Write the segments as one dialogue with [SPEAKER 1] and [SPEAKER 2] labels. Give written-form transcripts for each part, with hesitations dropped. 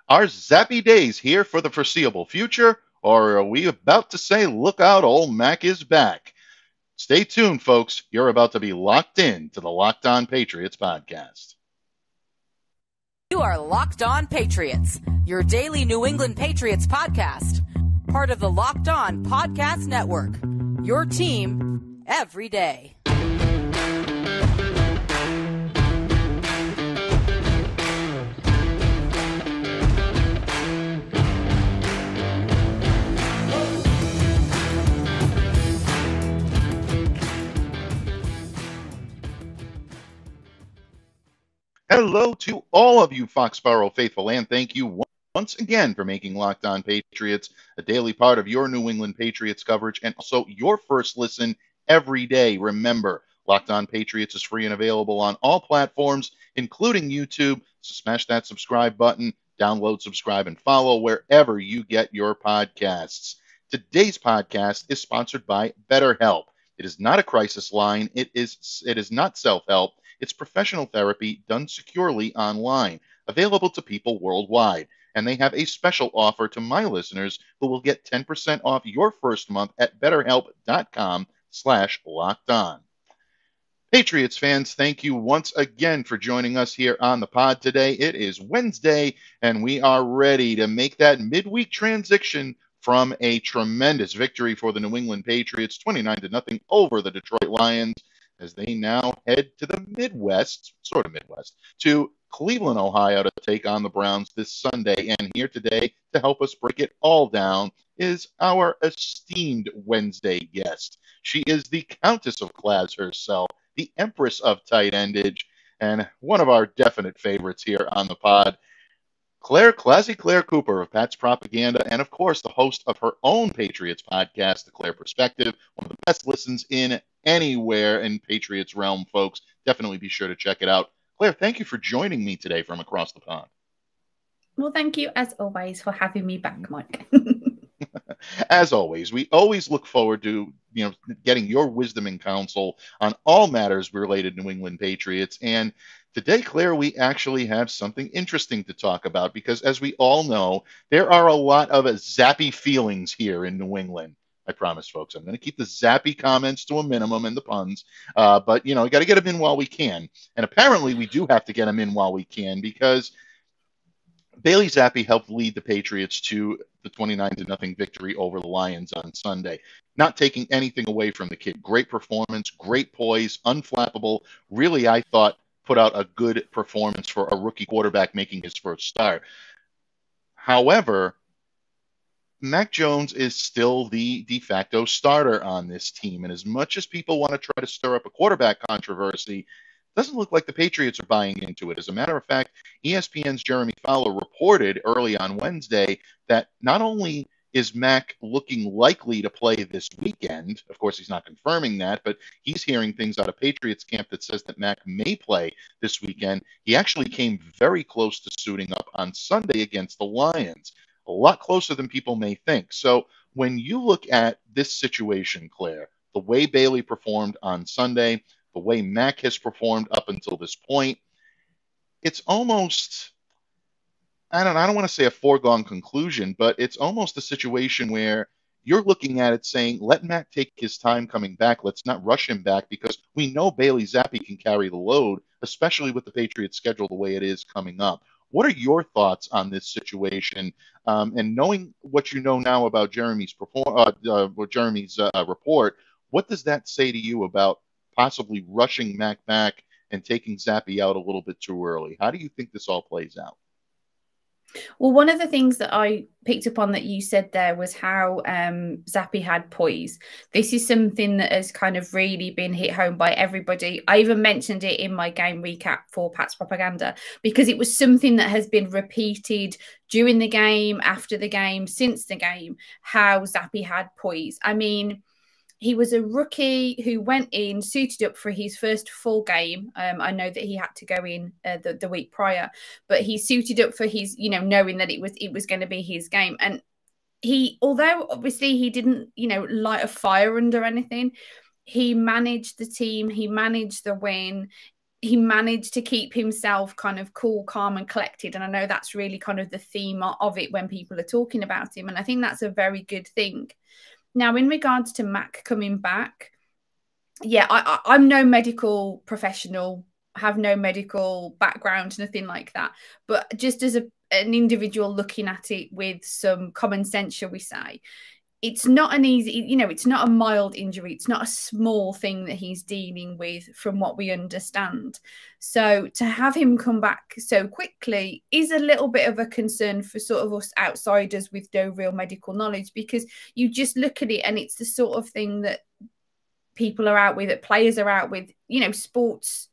[SPEAKER 1] Are Zappe days here for the foreseeable future, or are we about to say, look out, old Mac is back? Stay tuned, folks. You're about to be locked in to the Locked On Patriots podcast.
[SPEAKER 2] You are Locked On Patriots, your daily New England Patriots podcast. Part of the Locked On Podcast Network, your team every day.
[SPEAKER 1] Hello to all of you Foxborough faithful, and thank you once again for making Locked On Patriots a daily part of your New England Patriots coverage and also your first listen every day. Remember, Locked On Patriots is free and available on all platforms, including YouTube. So smash that subscribe button, download, subscribe, and follow wherever you get your podcasts. Today's podcast is sponsored by BetterHelp. It is not a crisis line. It is not self-help. It's professional therapy done securely online, available to people worldwide. And they have a special offer to my listeners who will get 10% off your first month at betterhelp.com/lockedon. Patriots fans, thank you once again for joining us here on the pod today. It is Wednesday, and we are ready to make that midweek transition from a tremendous victory for the New England Patriots, 29-0 over the Detroit Lions, as they now head to the Midwest, sort of Midwest, to Cleveland, Ohio, to take on the Browns this Sunday. And here today to help us break it all down is our esteemed Wednesday guest. She is the Countess of Claz herself, the Empress of Tight Endage, and one of our definite favorites here on the pod, ClazzyClare Cooper of Pat's Propaganda, and of course the host of her own Patriots podcast, The Clare Perspective, one of the best listens in anywhere in Patriots realm, folks. Definitely be sure to check it out. Claire, thank you for joining me today from across the pond.
[SPEAKER 3] Well, thank you, as always, for having me back, Mike.
[SPEAKER 1] As always, we always look forward to getting your wisdom and counsel on all matters related to New England Patriots. And today, Claire, we actually have something interesting to talk about because, as we all know, there are a lot of zappy feelings here in New England. I promise, folks, I'm going to keep the zappy comments to a minimum and the puns, but, we got to get them in while we can. And apparently we do have to get them in while we can because Bailey Zappe helped lead the Patriots to the 29-0 victory over the Lions on Sunday. Not taking anything away from the kid. Great performance, great poise, unflappable. Really, I thought, put out a good performance for a rookie quarterback making his first start. However, Mac Jones is still the de facto starter on this team. And as much as people want to try to stir up a quarterback controversy, it doesn't look like the Patriots are buying into it. As a matter of fact, ESPN's Jeremy Fowler reported early on Wednesday that not only is Mac looking likely to play this weekend, of course he's not confirming that, but he's hearing things out of Patriots camp that says that Mac may play this weekend. He actually came very close to suiting up on Sunday against the Lions. A lot closer than people may think. So when you look at this situation, Claire, the way Bailey performed on Sunday, the way Mac has performed up until this point, it's almost, I don't want to say a foregone conclusion, but it's almost a situation where you're looking at it saying, let Mac take his time coming back. Let's not rush him back because we know Bailey Zappe can carry the load, especially with the Patriots schedule the way it is coming up. What are your thoughts on this situation? And knowing what you know now about Jeremy's report, what does that say to you about possibly rushing Mac back and taking Zappe out a little bit too early? How do you think this all plays out?
[SPEAKER 3] Well, one of the things that I picked up on that you said there was how Zappe had poise. This is something that has kind of really been hit home by everybody. I even mentioned it in my game recap for Pat's Propaganda because it was something that has been repeated during the game, after the game, since the game, how Zappe had poise. I mean, he was a rookie who went in, suited up for his first full game. I know that he had to go in the week prior, but he suited up for his, knowing that it was going to be his game. And he, although obviously he didn't, light a fire under anything, he managed the team. He managed the win. he managed to keep himself kind of cool, calm, and collected. And I know that's really kind of the theme of it when people are talking about him. And I think that's a very good thing. Now, in regards to Mac coming back, yeah, I'm no medical professional, have no medical background, nothing like that. But just as an individual looking at it with some common sense, shall we say, it's not an easy, it's not a mild injury. It's not a small thing that he's dealing with from what we understand. So to have him come back so quickly is a little bit of a concern for sort of us outsiders with no real medical knowledge, because you just look at it and it's the sort of thing that people are out with, that players are out with, sports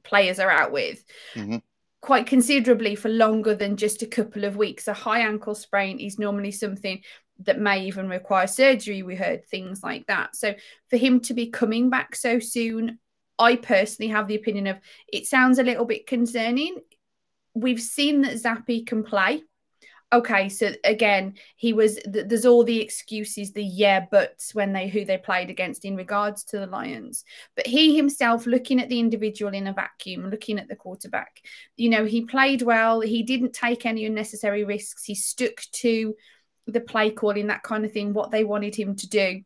[SPEAKER 3] players are out with. Mm-hmm. Quite considerably for longer than just a couple of weeks. A high ankle sprain is normally something that may even require surgery. We heard things like that. So for him to be coming back so soon, I personally have the opinion of it sounds a little bit concerning. We've seen that Zappe can play. Okay, so again, there's all the excuses, the yeah buts when who they played against in regards to the Lions. But he himself, looking at the individual in a vacuum, looking at the quarterback, he played well. He didn't take any unnecessary risks. He stuck to the play calling, that kind of thing, what they wanted him to do.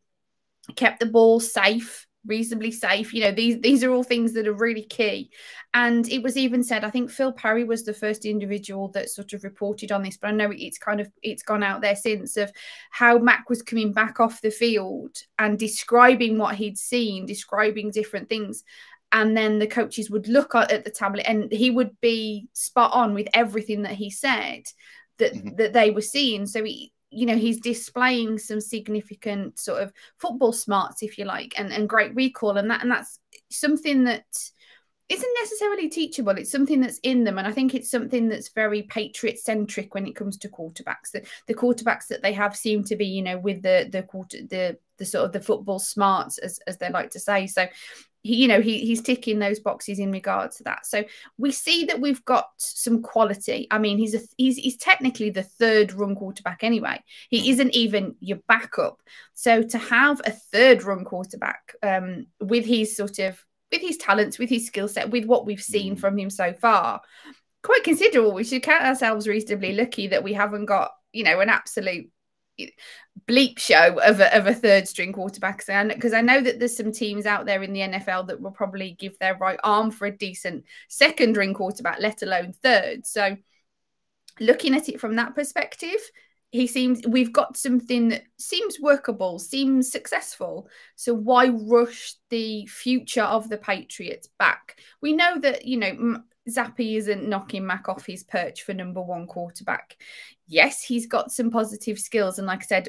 [SPEAKER 3] Kept the ball safe, reasonably safe. These are all things that are really key. And it was even said, I think Phil Parry was the first individual that sort of reported on this, but I know it's gone out there since, of how Mac was coming back off the field and describing what he'd seen, describing different things. And then the coaches would look at the tablet and he would be spot on with everything that he said that they were seeing. So he's displaying some significant sort of football smarts, if you like, and great recall. And that's something that isn't necessarily teachable. It's something that's in them. And I think it's something that's very Patriot centric when it comes to quarterbacks. The quarterbacks that they have seem to be, with the sort of the football smarts, as they like to say. So he's ticking those boxes in regards to that. So we see that we've got some quality. I mean, he's technically the third run quarterback anyway. He isn't even your backup. So to have a third run quarterback with his talents, with his skill set, with what we've seen from him so far, quite considerable. We should count ourselves reasonably lucky that we haven't got, an absolute bleep show of a third string quarterback. Because I know that there's some teams out there in the NFL that will probably give their right arm for a decent second ring quarterback, let alone third. So looking at it from that perspective, we've got something that seems workable, seems successful. So why rush the future of the Patriots back? We know that, Zappe isn't knocking Mac off his perch for number one quarterback. Yes, he's got some positive skills. And like I said,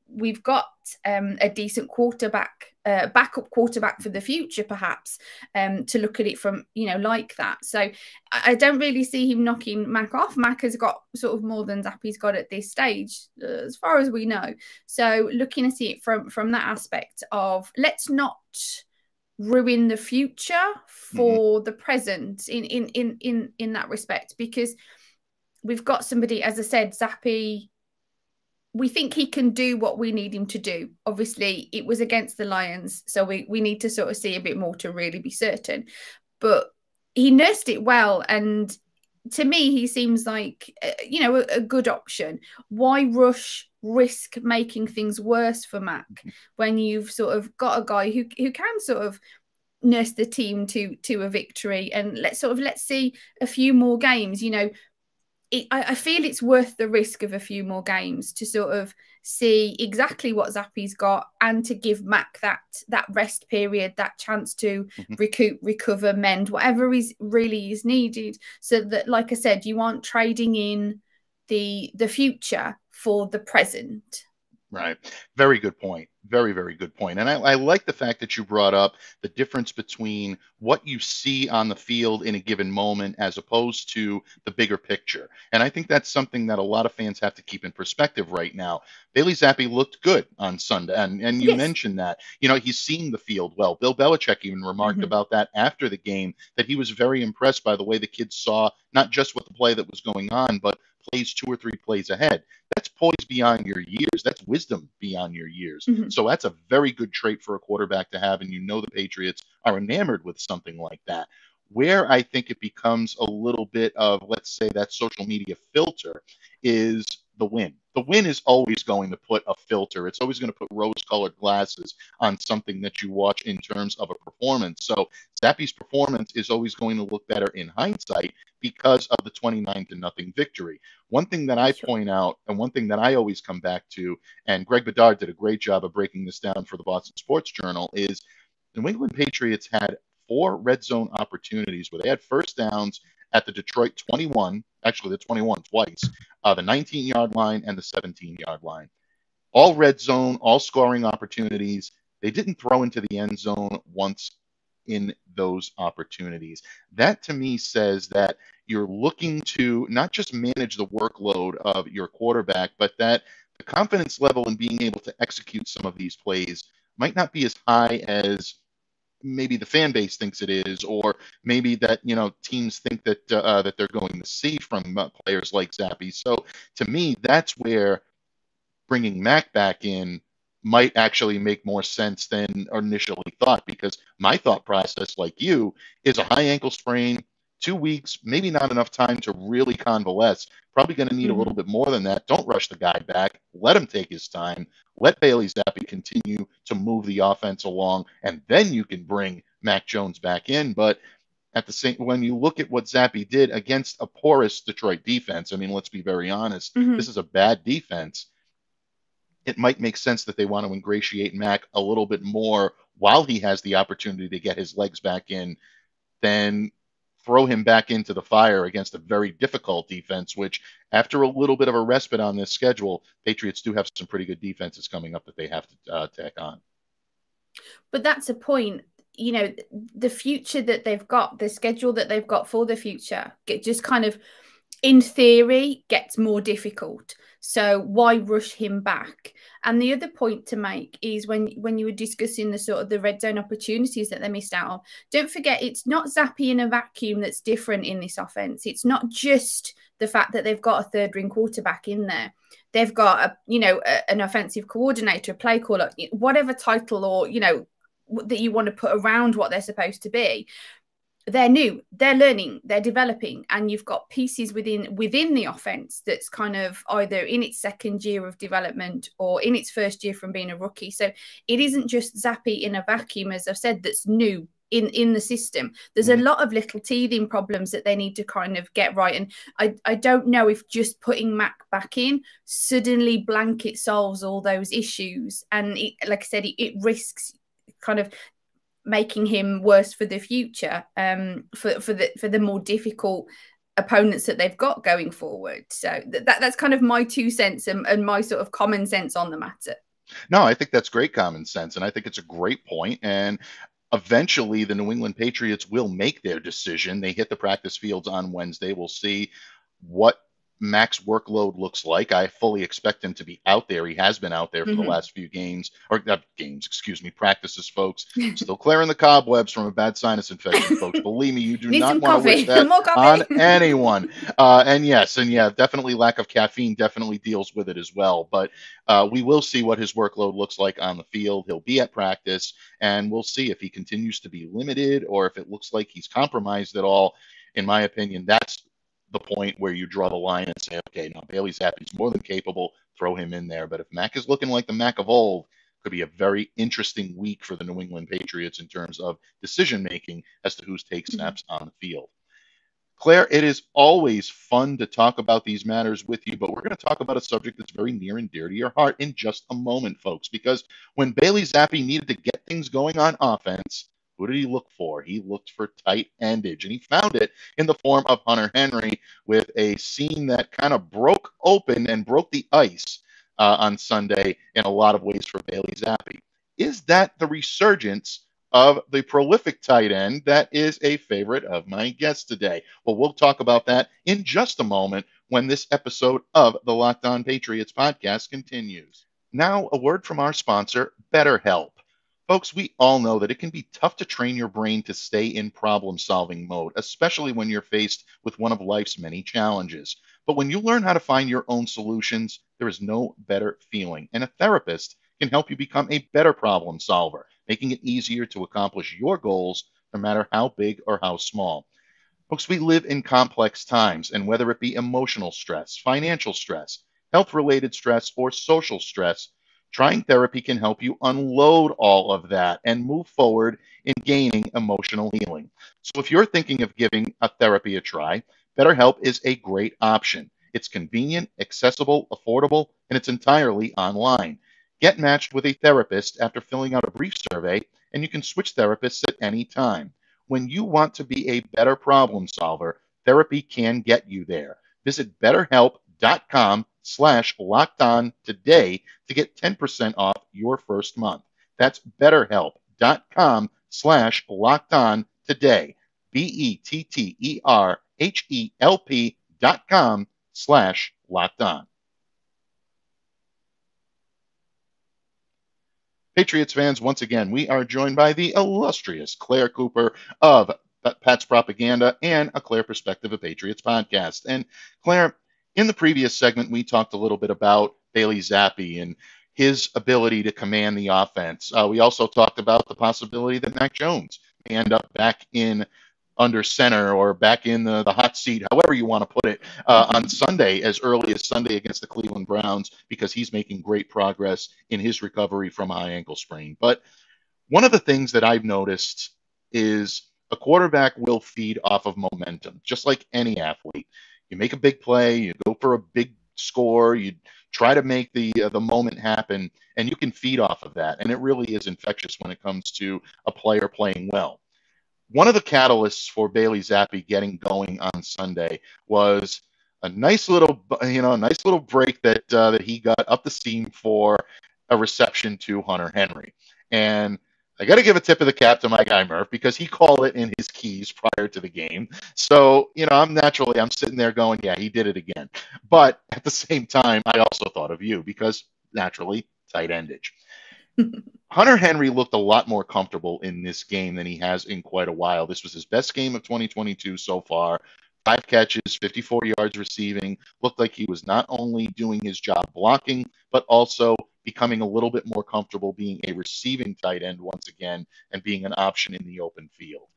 [SPEAKER 3] we've got a decent quarterback, backup quarterback for the future, perhaps, to look at it from, like that. So I don't really see him knocking Mac off. Mac has got sort of more than Zappe's got at this stage, as far as we know. So looking at it from that aspect of, let's not ruin the future for the present in that respect, because we've got somebody, as I said, Zappe, we think he can do what we need him to do. Obviously, it was against the Lions, so we need to sort of see a bit more to really be certain. But he nursed it well, and to me, he seems like, a good option. Why risk making things worse for Mac when you've sort of got a guy who can sort of nurse the team to a victory? And let's see a few more games. I feel it's worth the risk of a few more games to sort of see exactly what Zappe's got, and to give Mac that rest period, that chance to recoup, recover, mend, whatever really is needed, so that, like I said, you aren't trading in the future for the present.
[SPEAKER 1] Right. Very good point. Very, very good point. And I like the fact that you brought up the difference between what you see on the field in a given moment as opposed to the bigger picture. And I think that's something that a lot of fans have to keep in perspective right now. Bailey Zappe looked good on Sunday. And you mentioned that, he's seeing the field well. Bill Belichick even remarked about that after the game, that he was very impressed by the way the kids saw not just what the play that was going on, but plays 2 or 3 plays ahead. that's poise beyond your years. That's wisdom beyond your years.
[SPEAKER 3] Mhm.
[SPEAKER 1] So that's a very good trait for a quarterback to have. And the Patriots are enamored with something like that. Where I think it becomes a little bit of, let's say, that social media filter is the win. The win is always going to put a filter. It's always going to put rose-colored glasses on something that you watch in terms of a performance. So Zappe's performance is always going to look better in hindsight because of the 29-0 victory. One thing that I point out, and one thing that I always come back to, and Greg Bedard did a great job of breaking this down for the Boston Sports Journal, is the New England Patriots had 4 red zone opportunities where they had first downs at the Detroit 21, actually the 21 twice, the 19-yard line and the 17-yard line. All red zone, all scoring opportunities. They didn't throw into the end zone once in those opportunities. That to me says that you're looking to not just manage the workload of your quarterback, but that the confidence level in being able to execute some of these plays might not be as high as maybe the fan base thinks it is, or maybe that teams think that that they're going to see from players like Zappe. So to me, that's where bringing Mac back in might actually make more sense than initially thought, because my thought process, like you, is a high ankle sprain, 2 weeks, maybe not enough time to really convalesce. Probably going to need a little bit more than that. Don't rush the guy back. Let him take his time. Let Bailey Zappe continue to move the offense along, and then you can bring Mac Jones back in. But at the same, when you look at what Zappe did against a porous Detroit defense, I mean, let's be very honest. This is a bad defense. It might make sense that they want to ingratiate Mac a little bit more while he has the opportunity to get his legs back in than throw him back into the fire against a very difficult defense, which after a little bit of a respite on this schedule, Patriots do have some pretty good defenses coming up that they have to tack on.
[SPEAKER 3] But that's a point. The future that they've got, the schedule that they've got for the future, just kind of, in theory, gets more difficult. So why rush him back? And the other point to make is when you were discussing the sort of the red zone opportunities that they missed out on, don't forget it's not Zappe in a vacuum that's different in this offense. It's not just the fact that they've got a third ring quarterback in there. They've got an offensive coordinator, a play caller, whatever title or that you want to put around what they're supposed to be. They're new, they're learning, they're developing, and you've got pieces within the offense that's kind of either in its second year of development or in its first year from being a rookie. So it isn't just Zappe in a vacuum, as I've said, that's new in the system. There's a lot of little teething problems that they need to kind of get right. And I don't know if just putting Mac back in suddenly blanket solves all those issues. And like I said, it risks kind of making him worse for the future, for the more difficult opponents that they've got going forward. So that's kind of my 2 cents and my sort of common sense on the matter.
[SPEAKER 1] No, I think that's great common sense, and I think it's a great point. And eventually, the New England Patriots will make their decision. They hit the practice fields on Wednesday. We'll see what Mac's workload looks like. I fully expect him to be out there. He has been out there for the last few practices, folks. Still clearing the cobwebs from a bad sinus infection, folks. Believe me, you do not want to wish that on anyone. And definitely lack of caffeine definitely deals with it as well. But we will see what his workload looks like on the field. He'll be at practice, and we'll see if he continues to be limited or if it looks like he's compromised at all. In my opinion, that's the point where you draw the line and say, okay, now Bailey Zappe is more than capable, throw him in there. But if Mac is looking like the Mac of old, could be a very interesting week for the New England Patriots in terms of decision-making as to who's take snaps on the field. Claire, it is always fun to talk about these matters with you, but we're going to talk about a subject that's very near and dear to your heart in just a moment, folks, because when Bailey Zappe needed to get things going on offense, who did he look for? He looked for tight endage, and he found it in the form of Hunter Henry with a scene that kind of broke open and broke the ice on Sunday in a lot of ways for Bailey Zappe. Is that the resurgence of the prolific tight end that is a favorite of my guest today? Well, we'll talk about that in just a moment when this episode of the Locked On Patriots podcast continues. Now, a word from our sponsor, BetterHelp. Folks, we all know that it can be tough to train your brain to stay in problem-solving mode, especially when you're faced with one of life's many challenges. But when you learn how to find your own solutions, there is no better feeling. And a therapist can help you become a better problem solver, making it easier to accomplish your goals, no matter how big or how small. Folks, we live in complex times, and whether it be emotional stress, financial stress, health-related stress, or social stress, trying therapy can help you unload all of that and move forward in gaining emotional healing. So if you're thinking of giving a therapy a try, BetterHelp is a great option. It's convenient, accessible, affordable, and it's entirely online. Get matched with a therapist after filling out a brief survey, and you can switch therapists at any time. When you want to be a better problem solver, therapy can get you there. Visit betterhelp.com/lockedon today to get 10% off your first month. That's betterhelp.com/lockedon today. betterhelp.com/lockedon. Patriots fans, once again, we are joined by the illustrious Clare Cooper of Pat's Propaganda and a Clare Perspective of Patriots podcast. And Clare, in the previous segment, we talked a little bit about Bailey Zappe and his ability to command the offense. We also talked about the possibility that Mac Jones may end up back in under center or back in the hot seat, however you want to put it, on Sunday, as early as Sunday against the Cleveland Browns, because he's making great progress in his recovery from a high ankle sprain. But one of the things that I've noticed is a quarterback will feed off of momentum, just like any athlete. You make a big play, you go for a big score, you try to make the moment happen, and you can feed off of that. And it really is infectious when it comes to a player playing well. One of the catalysts for Bailey Zappe getting going on Sunday was a nice little break that he got up the seam for a reception to Hunter Henry. And I got to give a tip of the cap to my guy Murph, because he called it in his keys prior to the game. So, I'm sitting there going, yeah, he did it again. But at the same time, I also thought of you, because naturally, tight endage. Hunter Henry looked a lot more comfortable in this game than he has in quite a while. This was his best game of 2022 so far. 5 catches, 54 yards receiving. Looked like he was not only doing his job blocking, but also becoming a little bit more comfortable being a receiving tight end once again and being an option in the open field.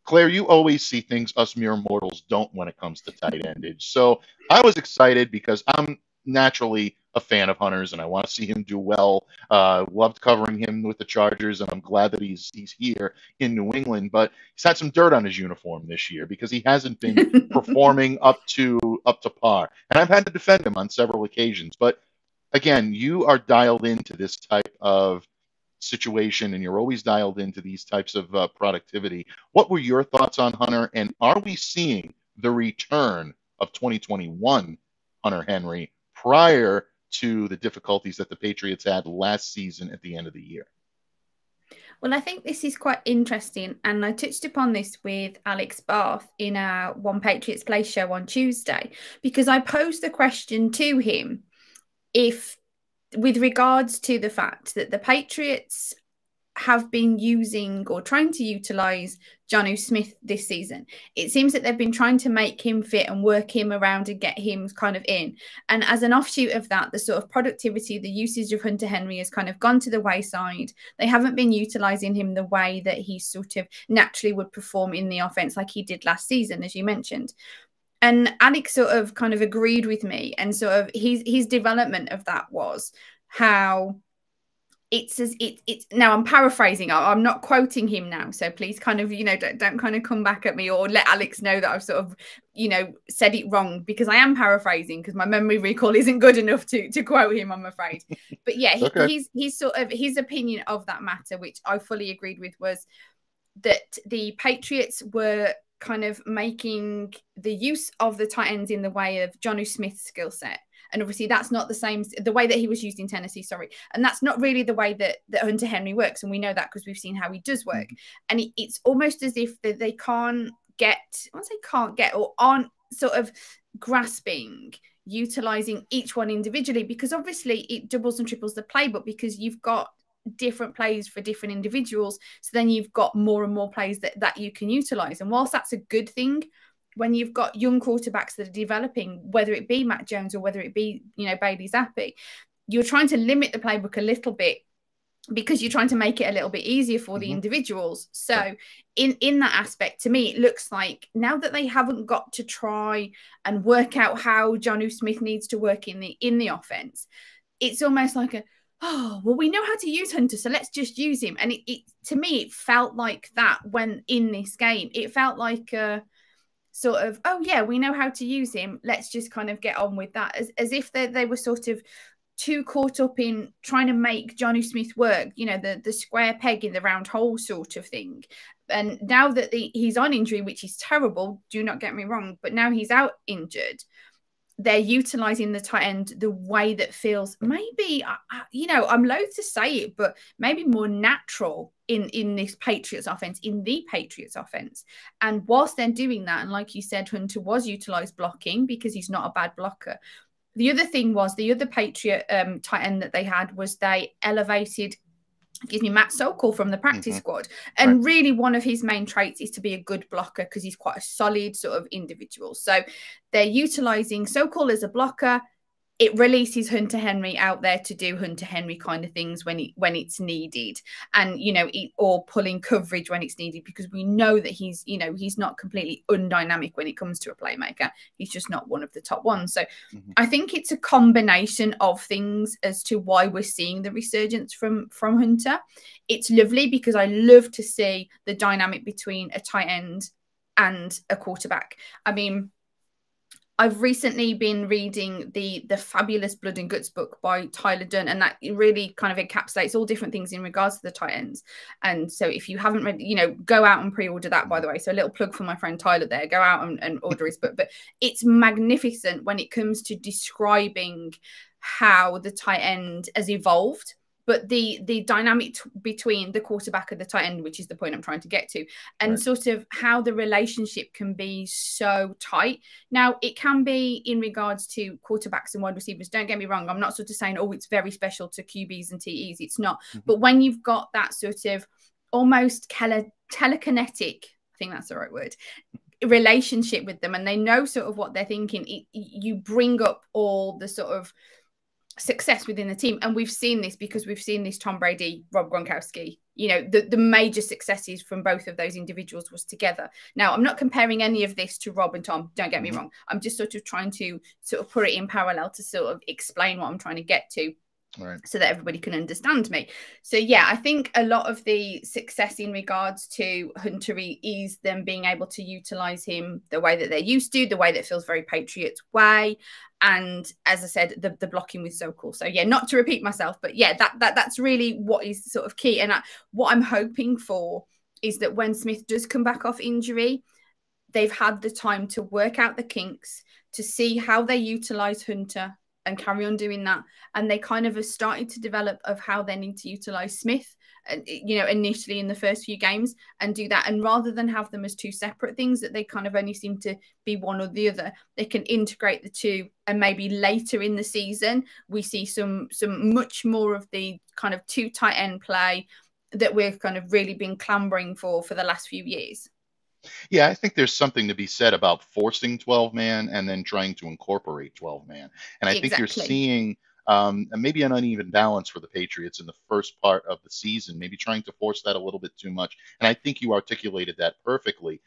[SPEAKER 1] Claire, you always see things us mere mortals don't when it comes to tight endage. So I was excited because I'm naturally a fan of Hunter's, and I want to see him do well. Loved covering him with the Chargers, and I'm glad that he's here in New England. But he's had some dirt on his uniform this year because he hasn't been performing up to par. And I've had to defend him on several occasions. But again, you are dialed into this type of situation, and you're always dialed into these types of productivity. What were your thoughts on Hunter, and are we seeing the return of 2021 Hunter Henry prior to the difficulties that the Patriots had last season at the end of the year?
[SPEAKER 3] Well, I think this is quite interesting, and I touched upon this with Alex Barth in our One Patriots Place show on Tuesday, because I posed the question to him if, with regards to the fact that the Patriots have been using or trying to utilize Jonnu Smith this season. It seems that they've been trying to make him fit and work him around and get him kind of in. And as an offshoot of that, the sort of productivity, the usage of Hunter Henry has kind of gone to the wayside. They haven't been utilizing him the way that he sort of naturally would perform in the offense like he did last season, as you mentioned. And Alex sort of kind of agreed with me, and sort of his development of that was how it's now I'm paraphrasing. I'm not quoting him now, so please kind of don't kind of come back at me or let Alex know that I've sort of said it wrong, because I am paraphrasing because my memory recall isn't good enough to quote him, I'm afraid. But yeah, okay. He's sort of his opinion of that matter, which I fully agreed with, was that the Patriots were kind of making the use of the tight ends in the way of Jonnu Smith's skill set. And obviously that's not the way that he was used in Tennessee, sorry. And that's not really the way that Hunter Henry works. And we know that because we've seen how he does work. And it's almost as if they can't get, I won't say can't get, or aren't sort of grasping, utilizing each one individually, because obviously it doubles and triples the playbook, because you've got different plays for different individuals. So then you've got more and more plays that you can utilize. And whilst that's a good thing, when you've got young quarterbacks that are developing, whether it be Matt Jones or whether it be, Bailey Zappe, you're trying to limit the playbook a little bit because you're trying to make it a little bit easier for the individuals. So in that aspect, to me, it looks like now that they haven't got to try and work out how Jonnu Smith needs to work in the offense, it's almost like we know how to use Hunter, so let's just use him. And it to me, it felt like that when in this game. It felt like sort of, we know how to use him, let's just kind of get on with that, as if they were sort of too caught up in trying to make Jonnu Smith work, the square peg in the round hole sort of thing. And now that he's on injury, which is terrible, do not get me wrong, but now he's out injured, they're utilizing the tight end the way that feels maybe, I'm loath to say it, but maybe more natural in this Patriots offense, in the Patriots offense. And whilst they're doing that, and like you said, Hunter was utilized blocking because he's not a bad blocker. The other thing was the other Patriot tight end that they had was they elevated, Matt Sokol from the practice squad. And really one of his main traits is to be a good blocker because he's quite a solid sort of individual. So they're utilizing Sokol as a blocker. It releases Hunter Henry out there to do Hunter Henry kind of things when it's needed, and or pulling coverage when it's needed, because we know that he's not completely undynamic when it comes to a playmaker. He's just not one of the top ones. So I think it's a combination of things as to why we're seeing the resurgence from Hunter. It's lovely because I love to see the dynamic between a tight end and a quarterback. I mean, I've recently been reading the fabulous Blood and Guts book by Tyler Dunn, and that really kind of encapsulates all different things in regards to the tight ends. And so if you haven't read, go out and pre-order that, by the way. So a little plug for my friend Tyler there. Go out and order his book. But it's magnificent when it comes to describing how the tight end has evolved. But the dynamic between the quarterback and the tight end, which is the point I'm trying to get to, and sort of how the relationship can be so tight. Now, it can be in regards to quarterbacks and wide receivers. Don't get me wrong. I'm not sort of saying, it's very special to QBs and TEs. It's not. But when you've got that sort of almost telekinetic, I think that's the right word, relationship with them, and they know sort of what they're thinking, you bring up all the sort of success within the team. And we've seen this because we've seen this Tom Brady, Rob Gronkowski, the major successes from both of those individuals was together. Now, I'm not comparing any of this to Rob and Tom, don't get me wrong. I'm just sort of trying to sort of put it in parallel to sort of explain what I'm trying to get to. So that everybody can understand me. So yeah, I think a lot of the success in regards to Hunter is them being able to utilize him the way that they're used to, the way that feels very Patriots way. And as I said, the blocking with Sokol. So yeah, not to repeat myself, but yeah, that's really what is sort of key. And what I'm hoping for is that when Smith does come back off injury, they've had the time to work out the kinks, to see how they utilize Hunter and carry on doing that. And they kind of have started to develop of how they need to utilize Smith, initially in the first few games, and do that. And rather than have them as two separate things that they kind of only seem to be one or the other, they can integrate the two. And maybe later in the season, we see some much more of the kind of two tight end play that we've kind of really been clambering for the last few years.
[SPEAKER 1] Yeah, I think there's something to be said about forcing 12-man and then trying to incorporate 12-man. And I think you're seeing maybe an uneven balance for the Patriots in the first part of the season, maybe trying to force that a little bit too much. And I think you articulated that perfectly.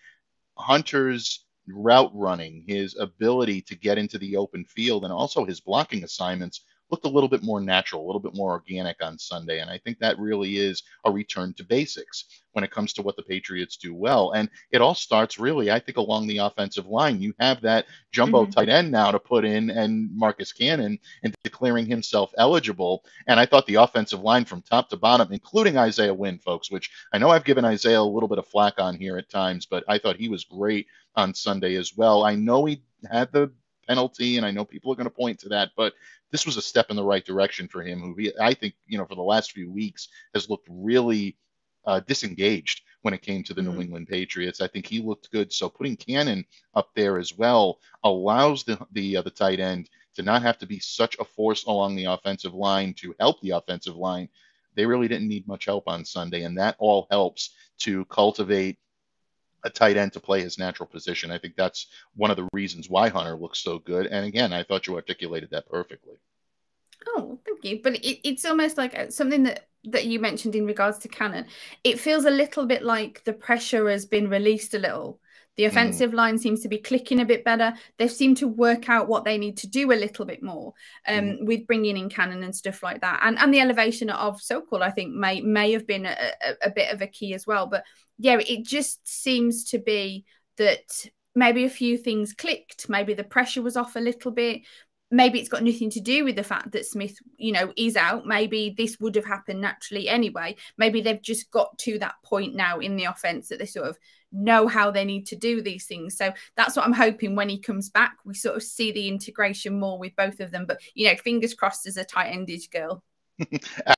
[SPEAKER 1] Hunter's route running, his ability to get into the open field, and also his blocking assignments looked a little bit more natural, a little bit more organic on Sunday. And I think that really is a return to basics when it comes to what the Patriots do well. And it all starts really, I think, along the offensive line. You have that jumbo tight end now to put in, and Marcus Cannon, and declaring himself eligible. And I thought the offensive line from top to bottom, including Isaiah Wynn, folks, which I know I've given Isaiah a little bit of flack on here at times, but I thought he was great on Sunday as well. I know he had the penalty, and I know people are going to point to that, but this was a step in the right direction for him, who I think, for the last few weeks has looked really disengaged when it came to the New England Patriots. I think he looked good. So putting Cannon up there as well allows the tight end to not have to be such a force along the offensive line to help the offensive line. they really didn't need much help on Sunday, and that all helps to cultivate a tight end to play his natural position. I think that's one of the reasons why Hunter looks so good. And again, I thought you articulated that perfectly.
[SPEAKER 3] Oh, thank you. But it's almost like something that you mentioned in regards to Cannon. It feels a little bit like the pressure has been released a little. The offensive line seems to be clicking a bit better. They seem to work out what they need to do a little bit more with bringing in Cannon and stuff like that. And the elevation of Sokol, I think, may have been a bit of a key as well. But yeah, it just seems to be that maybe a few things clicked. Maybe the pressure was off a little bit. Maybe it's got nothing to do with the fact that Smith, is out. Maybe this would have happened naturally anyway. Maybe they've just got to that point now in the offense that they sort of know how they need to do these things. So that's what I'm hoping when he comes back, we sort of see the integration more with both of them. But, fingers crossed as a tight-ended girl.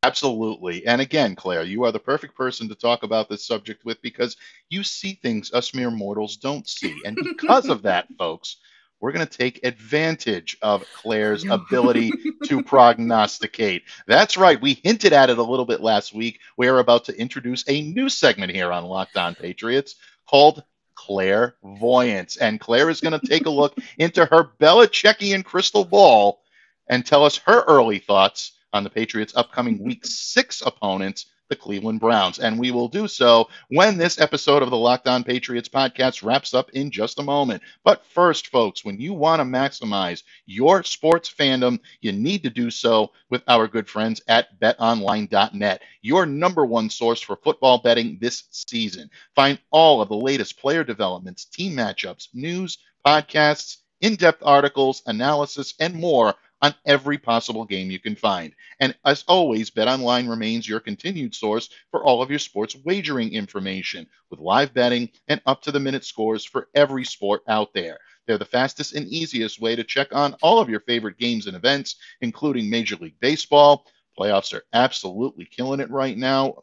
[SPEAKER 1] Absolutely. And again, Claire, you are the perfect person to talk about this subject with because you see things us mere mortals don't see. And because of that, folks, we're going to take advantage of Claire's ability to prognosticate. That's right. We hinted at it a little bit last week. We are about to introduce a new segment here on Locked On Patriots called Clare-Voyance. And Claire is going to take a look into her Belichickian crystal ball and tell us her early thoughts on the Patriots' upcoming Week 6 opponents, the Cleveland Browns. And we will do so when this episode of the Locked On Patriots podcast wraps up in just a moment. But first, folks, when you want to maximize your sports fandom, you need to do so with our good friends at BetOnline.net, your number one source for football betting this season. Find all of the latest player developments, team matchups, news, podcasts, in-depth articles, analysis, and more on every possible game you can find. And as always, BetOnline remains your continued source for all of your sports wagering information with live betting and up-to-the-minute scores for every sport out there. They're the fastest and easiest way to check on all of your favorite games and events, including Major League Baseball. Playoffs are absolutely killing it right now.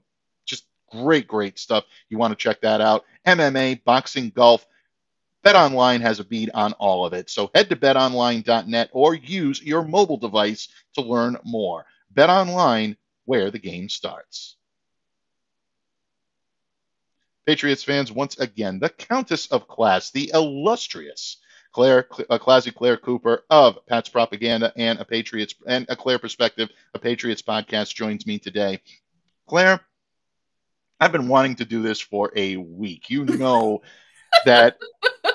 [SPEAKER 1] Just great stuff. You want to check that out. MMA, boxing, golf. BetOnline has a beat on all of it. So head to betonline.net or use your mobile device to learn more. BetOnline, where the game starts. Patriots fans, once again, the Countess of Class, the illustrious ClazzyClare Cooper of Pat's Propaganda and a Claire Perspective, a Patriots podcast, joins me today. Claire, I've been wanting to do this for a week. You know that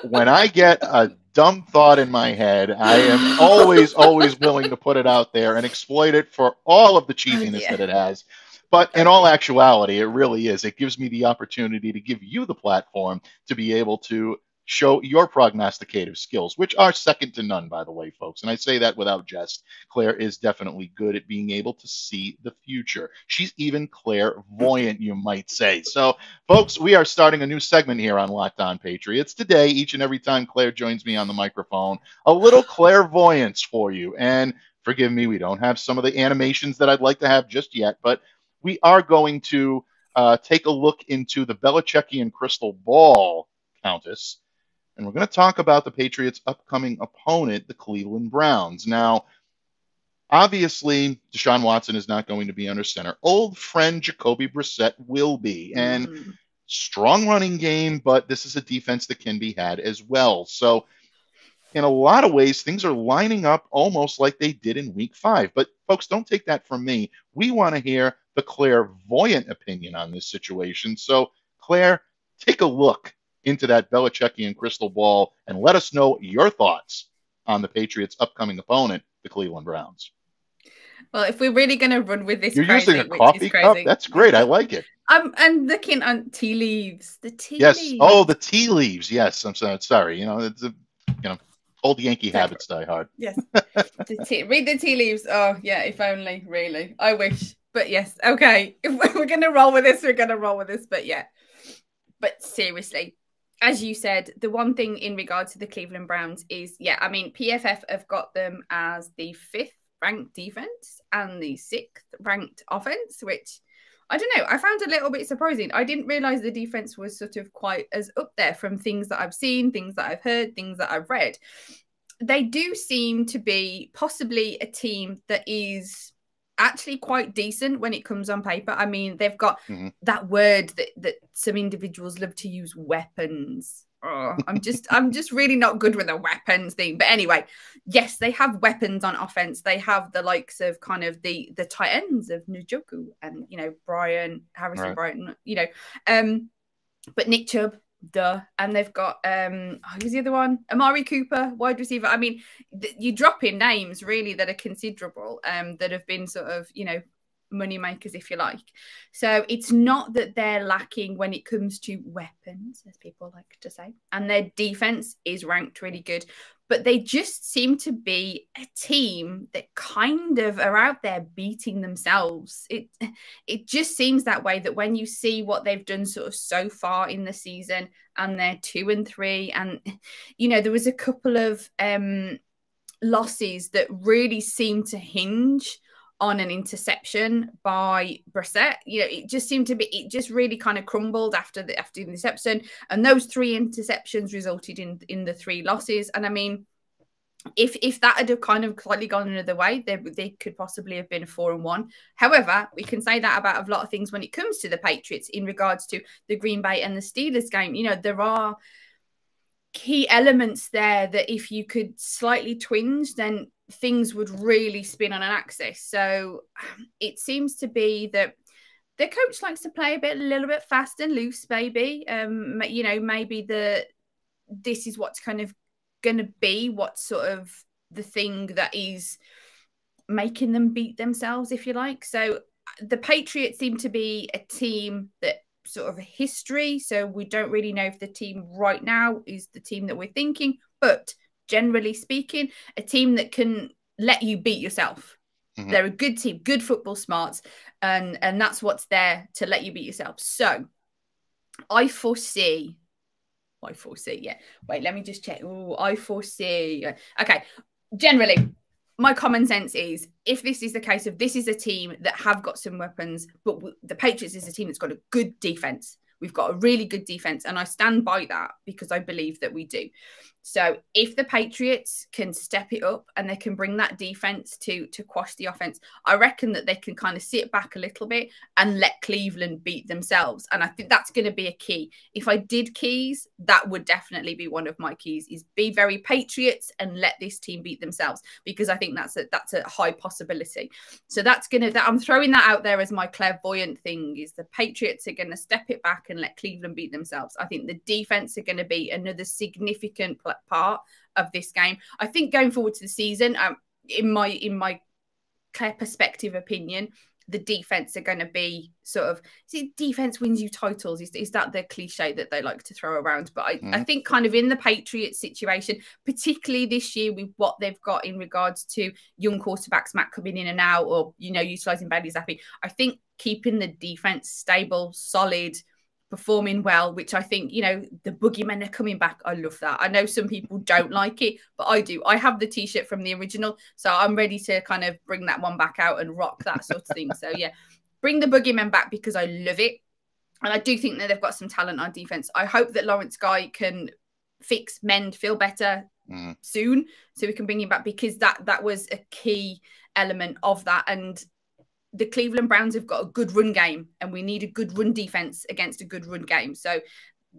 [SPEAKER 1] when I get a dumb thought in my head, I am always willing to put it out there and exploit it for all of the cheesiness that it has. But in all actuality, it really is. It gives me the opportunity to give you the platform to be able to show your prognosticative skills, which are second to none, by the way, folks. And I say that without jest. Claire is definitely good at being able to see the future. She's even clairvoyant, you might say. So, folks, we are starting a new segment here on Locked On Patriots. Today, each and every time Claire joins me on the microphone, a little clairvoyance for you. And forgive me, we don't have some of the animations that I'd like to have just yet, but we are going to take a look into the Belichickian crystal ball, Countess. And we're going to talk about the Patriots' upcoming opponent, the Cleveland Browns. Now, obviously, Deshaun Watson is not going to be under center. Old friend Jacoby Brissett will be. And strong running game, but this is a defense that can be had as well. So, in a lot of ways, things are lining up almost like they did in Week 5. But, folks, don't take that from me. We want to hear the clairvoyant opinion on this situation. So, Claire, take a look into that Belichickian crystal ball and let us know your thoughts on the Patriots' upcoming opponent, the Cleveland Browns.
[SPEAKER 3] Well, if we're really going to run with this,
[SPEAKER 1] you're using a coffee cup. That's great. I like it.
[SPEAKER 3] I'm looking on tea leaves. The tea leaves.
[SPEAKER 1] Oh, the tea leaves. Yes, I'm sorry. It's old Yankee habits die hard.
[SPEAKER 3] Yes. Read the tea leaves. Oh, yeah. If only. Really, I wish. But yes. Okay. If we're going to roll with this, we're going to roll with this. But yeah. But seriously, as you said, the one thing in regard to the Cleveland Browns is, PFF have got them as the 5th ranked defense and the 6th ranked offense, which I don't know. I found a little bit surprising. I didn't realize the defense was sort of quite as up there from things that I've seen, things that I've heard, things that I've read. They do seem to be possibly a team that is actually quite decent when it comes on paper. I mean, they've got that word that some individuals love to use, weapons. Oh, I'm just really not good with the weapons thing. But anyway, yes, they have weapons on offense. They have the likes of kind of the tight ends of Njoku and, you know, Harrison
[SPEAKER 1] Right.
[SPEAKER 3] Bryant, you know, but Nick Chubb, duh. And they've got who's the other one? Amari Cooper, wide receiver. I mean, you drop in names really that are considerable, that have been sort of, you know, money makers, if you like. So it's not that they're lacking when it comes to weapons, as people like to say, and their defense is ranked really good, but they just seem to be a team that kind of are out there beating themselves. It just seems that way, that when you see what they've done sort of so far in the season, and they're 2-3, and, you know, there was a couple of losses that really seem to hinge on an interception by Brissett. You know, it just seemed to be, it just really kind of crumbled after the interception, and those 3 interceptions resulted in the 3 losses. And I mean, if that had kind of slightly gone another way, they could possibly have been 4-1. However, we can say that about a lot of things when it comes to the Patriots in regards to the Green Bay and the Steelers game. You know, there are key elements there that if you could slightly twinge, then things would really spin on an axis. So it seems to be that their coach likes to play a little bit fast and loose, maybe. You know, maybe this is what's kind of going to be what sort of the thing that is making them beat themselves, if you like. So the Patriots seem to be a team that sort of a history. So we don't really know if the team right now is the team that we're thinking, but generally speaking, a team that can let you beat yourself. They're a good team, good football smarts, and that's what's there to let you beat yourself. So I foresee, yeah. Wait, let me just check. Oh, I foresee. Okay. Generally, my common sense is, if this is the case of this is a team that have got some weapons, but the Patriots is a team that's got a good defense. We've got a really good defense, and I stand by that because I believe that we do. So if the Patriots can step it up and they can bring that defense to quash the offense, I reckon that they can kind of sit back a little bit and let Cleveland beat themselves. And I think that's going to be a key. If I did keys, that would definitely be one of my keys, is be very Patriots and let this team beat themselves, because I think that's a high possibility. So I'm throwing that out there as my clairvoyant thing, is the Patriots are going to step it back and let Cleveland beat themselves. I think the defense are going to be another significant part of this game. I think going forward to the season, in my clear perspective opinion, the defense are going to be sort of, see, defense wins you titles. Is that the cliche that they like to throw around? But I think kind of in the Patriots situation, particularly this year with what they've got in regards to young quarterbacks, Matt coming in and out, or, you know, utilising Bailey Zappe, I think keeping the defense stable, solid, performing well, which I think, you know, the boogeymen are coming back. I love that. I know some people don't like it, but I do. I have the t-shirt from the original, so I'm ready to kind of bring that one back out and rock that sort of thing. So yeah, bring the boogeymen back, because I love it. And I do think that they've got some talent on defense. I hope that Lawrence Guy can mend, feel better soon, so we can bring him back, because that was a key element of that. And the Cleveland Browns have got a good run game, and we need a good run defense against a good run game. So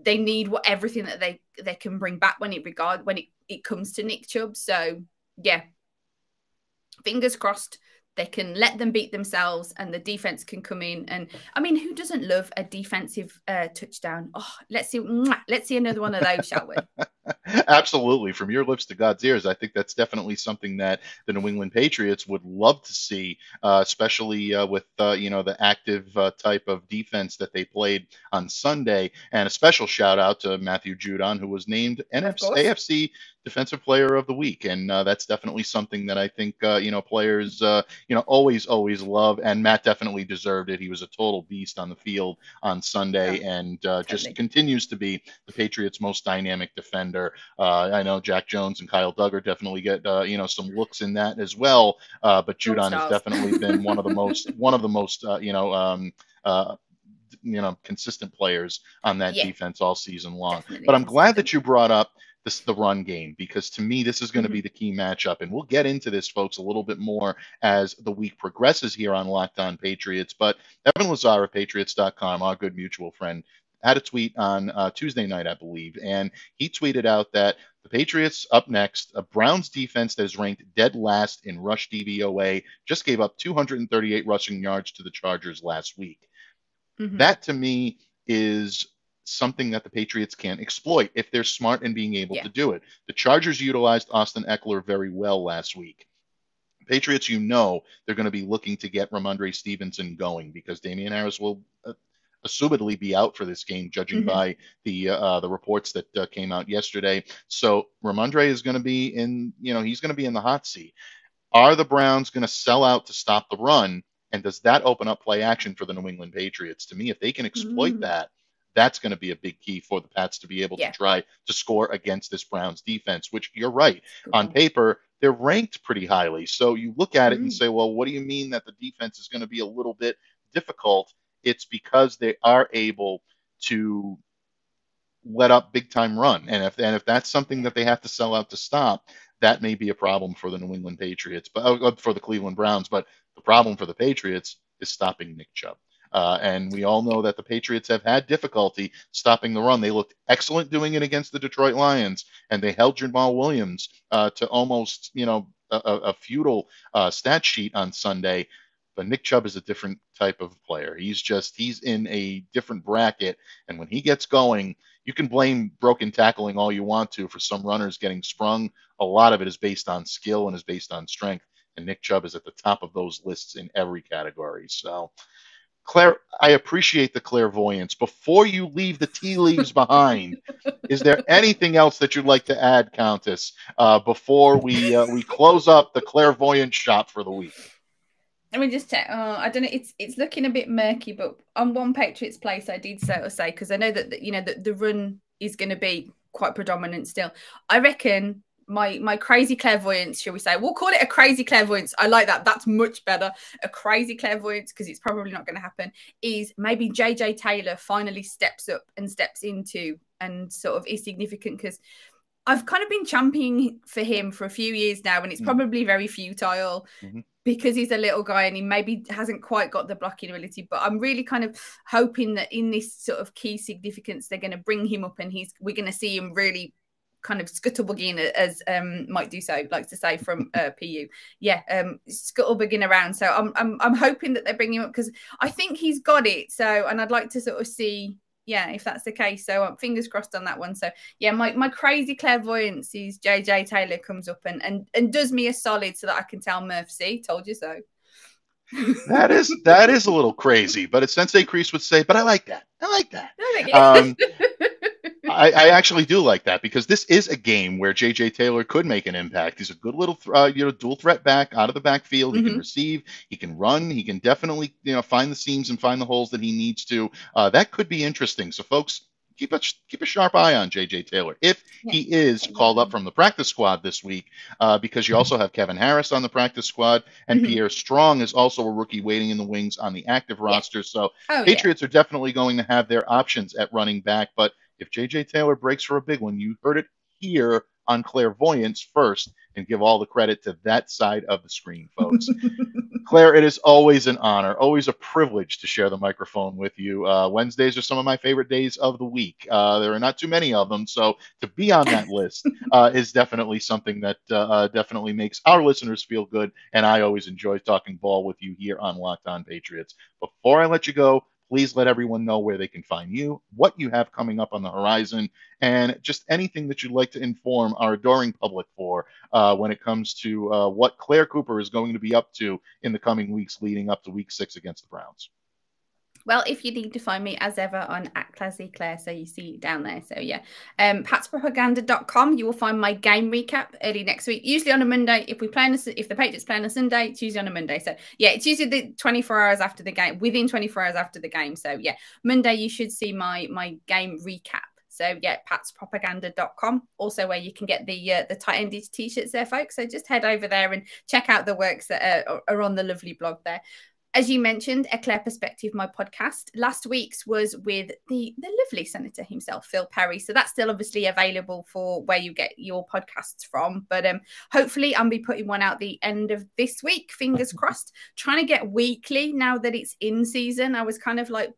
[SPEAKER 3] they need everything that they can bring back when it comes to Nick Chubb. So yeah, fingers crossed they can let them beat themselves, and the defense can come in. And I mean, who doesn't love a defensive touchdown? Oh, let's see another one of those, shall we?
[SPEAKER 1] Absolutely. From your lips to God's ears, I think that's definitely something that the New England Patriots would love to see, especially with, the active type of defense that they played on Sunday. And a special shout out to Matthew Judon, who was named AFC Defensive Player of the Week. And that's definitely something that I think, players, always love. And Matt definitely deserved it. He was a total beast on the field on Sunday, and just continues to be the Patriots' most dynamic defender. I know Jack Jones and Kyle Duggar definitely get some looks in that as well, but Judon has definitely been one of the most consistent players on that defense all season long. But I'm glad that you brought up the run game, because to me, this is going to be the key matchup. And we'll get into this, folks, a little bit more as the week progresses here on Locked On Patriots. But Evan Lazar of Patriots.com, our good mutual friend, had a tweet on Tuesday night, I believe, and he tweeted out that the Patriots up next, a Browns defense that is ranked dead last in rush DVOA, just gave up 238 rushing yards to the Chargers last week. That, to me, is something that the Patriots can exploit if they're smart in being able to do it. The Chargers utilized Austin Eckler very well last week. Patriots, they're going to be looking to get Ramondre Stevenson going, because Damian Harris will assumedly be out for this game, judging by the reports that came out yesterday. So Ramondre is going to be he's going to be in the hot seat. Are the Browns going to sell out to stop the run? And does that open up play action for the New England Patriots? To me, if they can exploit that, that's going to be a big key for the Pats to be able to try to score against this Browns defense, which, you're right, on paper, they're ranked pretty highly. So you look at it and say, well, what do you mean that the defense is going to be a little bit difficult? It's because they are able to let up big time run. And if that's something that they have to sell out to stop, that may be a problem for the New England Patriots, but for the Cleveland Browns. But the problem for the Patriots is stopping Nick Chubb. And we all know that the Patriots have had difficulty stopping the run. They looked excellent doing it against the Detroit Lions, and they held Jamal Williams to almost, a futile stat sheet on Sunday. But Nick Chubb is a different type of player. He's in a different bracket. And when he gets going, you can blame broken tackling all you want to for some runners getting sprung. A lot of it is based on skill and is based on strength. And Nick Chubb is at the top of those lists in every category. So, Claire, I appreciate the clairvoyance. Before you leave the tea leaves behind, is there anything else that you'd like to add, Countess, before we close up the clairvoyant shop for the week?
[SPEAKER 3] Let me just check. I don't know. It's looking a bit murky, but on One Patriots Place, I did say, because I know that the run is going to be quite predominant still. I reckon my crazy clairvoyance, shall we say? We'll call it a crazy clairvoyance. I like that. That's much better. A crazy clairvoyance, because it's probably not going to happen, is maybe JJ Taylor finally steps up and steps into and sort of is significant, because I've kind of been championing for him for a few years now, and it's probably very futile because he's a little guy and he maybe hasn't quite got the blocking ability. But I'm really kind of hoping that in this sort of key significance, they're going to bring him up and we're going to see him really kind of scuttlebugging, as Mike Dussault likes to say from PU. Scuttlebugging around. So I'm hoping that they bring him up, because I think he's got it. So, and I'd like to sort of see, if that's the case. So fingers crossed on that one. So my crazy clairvoyance is JJ Taylor comes up and does me a solid, so that I can tell Murph, see, told you so.
[SPEAKER 1] That is a little crazy, but as Sensei Kreese would say, but I like that. I actually do like that, because this is a game where J.J. Taylor could make an impact. He's a good little, dual threat back out of the backfield. He can receive, he can run, he can definitely, find the seams and find the holes that he needs to. That could be interesting. So, folks, keep a sharp eye on J.J. Taylor if he is called up from the practice squad this week, because you also have Kevin Harris on the practice squad, and Pierre Strong is also a rookie waiting in the wings on the active roster. So, Patriots are definitely going to have their options at running back, but if J.J. Taylor breaks for a big one, you heard it here on Clairvoyance first, and give all the credit to that side of the screen, folks. Claire, it is always an honor, always a privilege to share the microphone with you. Wednesdays are some of my favorite days of the week. There are not too many of them, so to be on that list is definitely something that definitely makes our listeners feel good, and I always enjoy talking ball with you here on Locked On Patriots. Before I let you go, please let everyone know where they can find you, what you have coming up on the horizon, and just anything that you'd like to inform our adoring public for when it comes to what Claire Cooper is going to be up to in the coming weeks leading up to Week 6 against the Browns.
[SPEAKER 3] Well, if you need to find me, as ever, on @ClazzyClare, so you see it down there. So patspropaganda.com, you will find my game recap early next week, usually on a Monday. If the Patriots play on a Sunday, it's usually on a Monday. So it's usually the 24 hours after the game, within 24 hours after the game. So Monday you should see my game recap. So patspropaganda.com, also where you can get the tight-ended t-shirts there, folks. So just head over there and check out the works that are on the lovely blog there. As you mentioned, A Clare Perspective, my podcast. Last week's was with the lovely senator himself, Phil Perry. So that's still obviously available for where you get your podcasts from. But hopefully I'll be putting one out the end of this week. Fingers crossed. Trying to get weekly now that it's in season. I was kind of like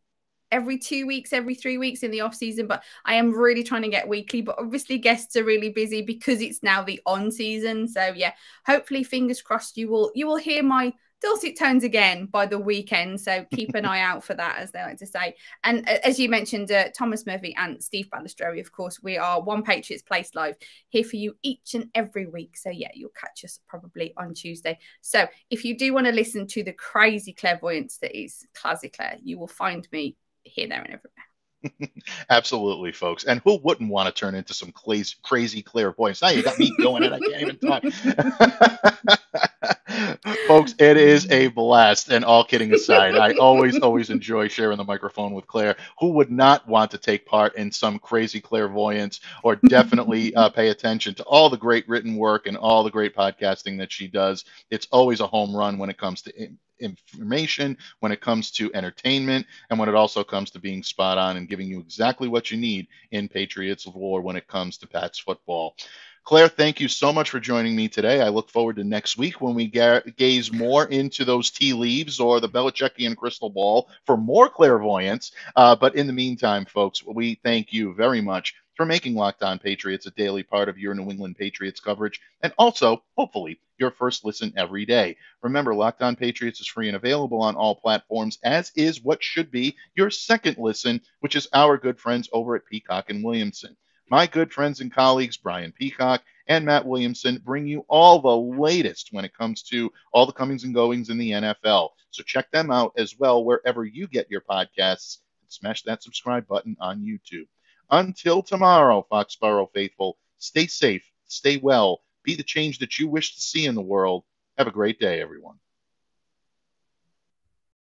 [SPEAKER 3] every 2 weeks, every 3 weeks in the off season, but I am really trying to get weekly. But obviously guests are really busy because it's now the on season. So yeah, hopefully fingers crossed you will hear my dulcet tones again by the weekend. So keep an eye out for that, as they like to say. And as you mentioned, Thomas Murphy and Steve Balistreri, of course, we are One Patriots Place Live here for you each and every week. So yeah, you'll catch us probably on Tuesday. So if you do want to listen to the crazy clairvoyance that is ClazzyClare, you will find me here, there, and everywhere.
[SPEAKER 1] Absolutely, folks. And who wouldn't want to turn into some crazy clairvoyance? Now you got me going and I can't even talk. Folks, it is a blast. And all kidding aside, I always enjoy sharing the microphone with Claire. Who would not want to take part in some crazy clairvoyance, or definitely pay attention to all the great written work and all the great podcasting that she does? It's always a home run when it comes to information, when it comes to entertainment, and when it also comes to being spot on and giving you exactly what you need in Patriots lore when it comes to Pats football. Claire, thank you so much for joining me today. I look forward to next week when we gaze more into those tea leaves or the Belichickian crystal ball for more clairvoyance. But in the meantime, folks, we thank you very much for making Locked On Patriots a daily part of your New England Patriots coverage, and also, hopefully, your first listen every day. Remember, Locked On Patriots is free and available on all platforms, as is what should be your second listen, which is our good friends over at Peacock and Williamson. My good friends and colleagues, Brian Peacock and Matt Williamson, bring you all the latest when it comes to all the comings and goings in the NFL. So check them out as well wherever you get your podcasts, and smash that subscribe button on YouTube. Until tomorrow, Foxborough faithful, stay safe, stay well, be the change that you wish to see in the world. Have a great day, everyone.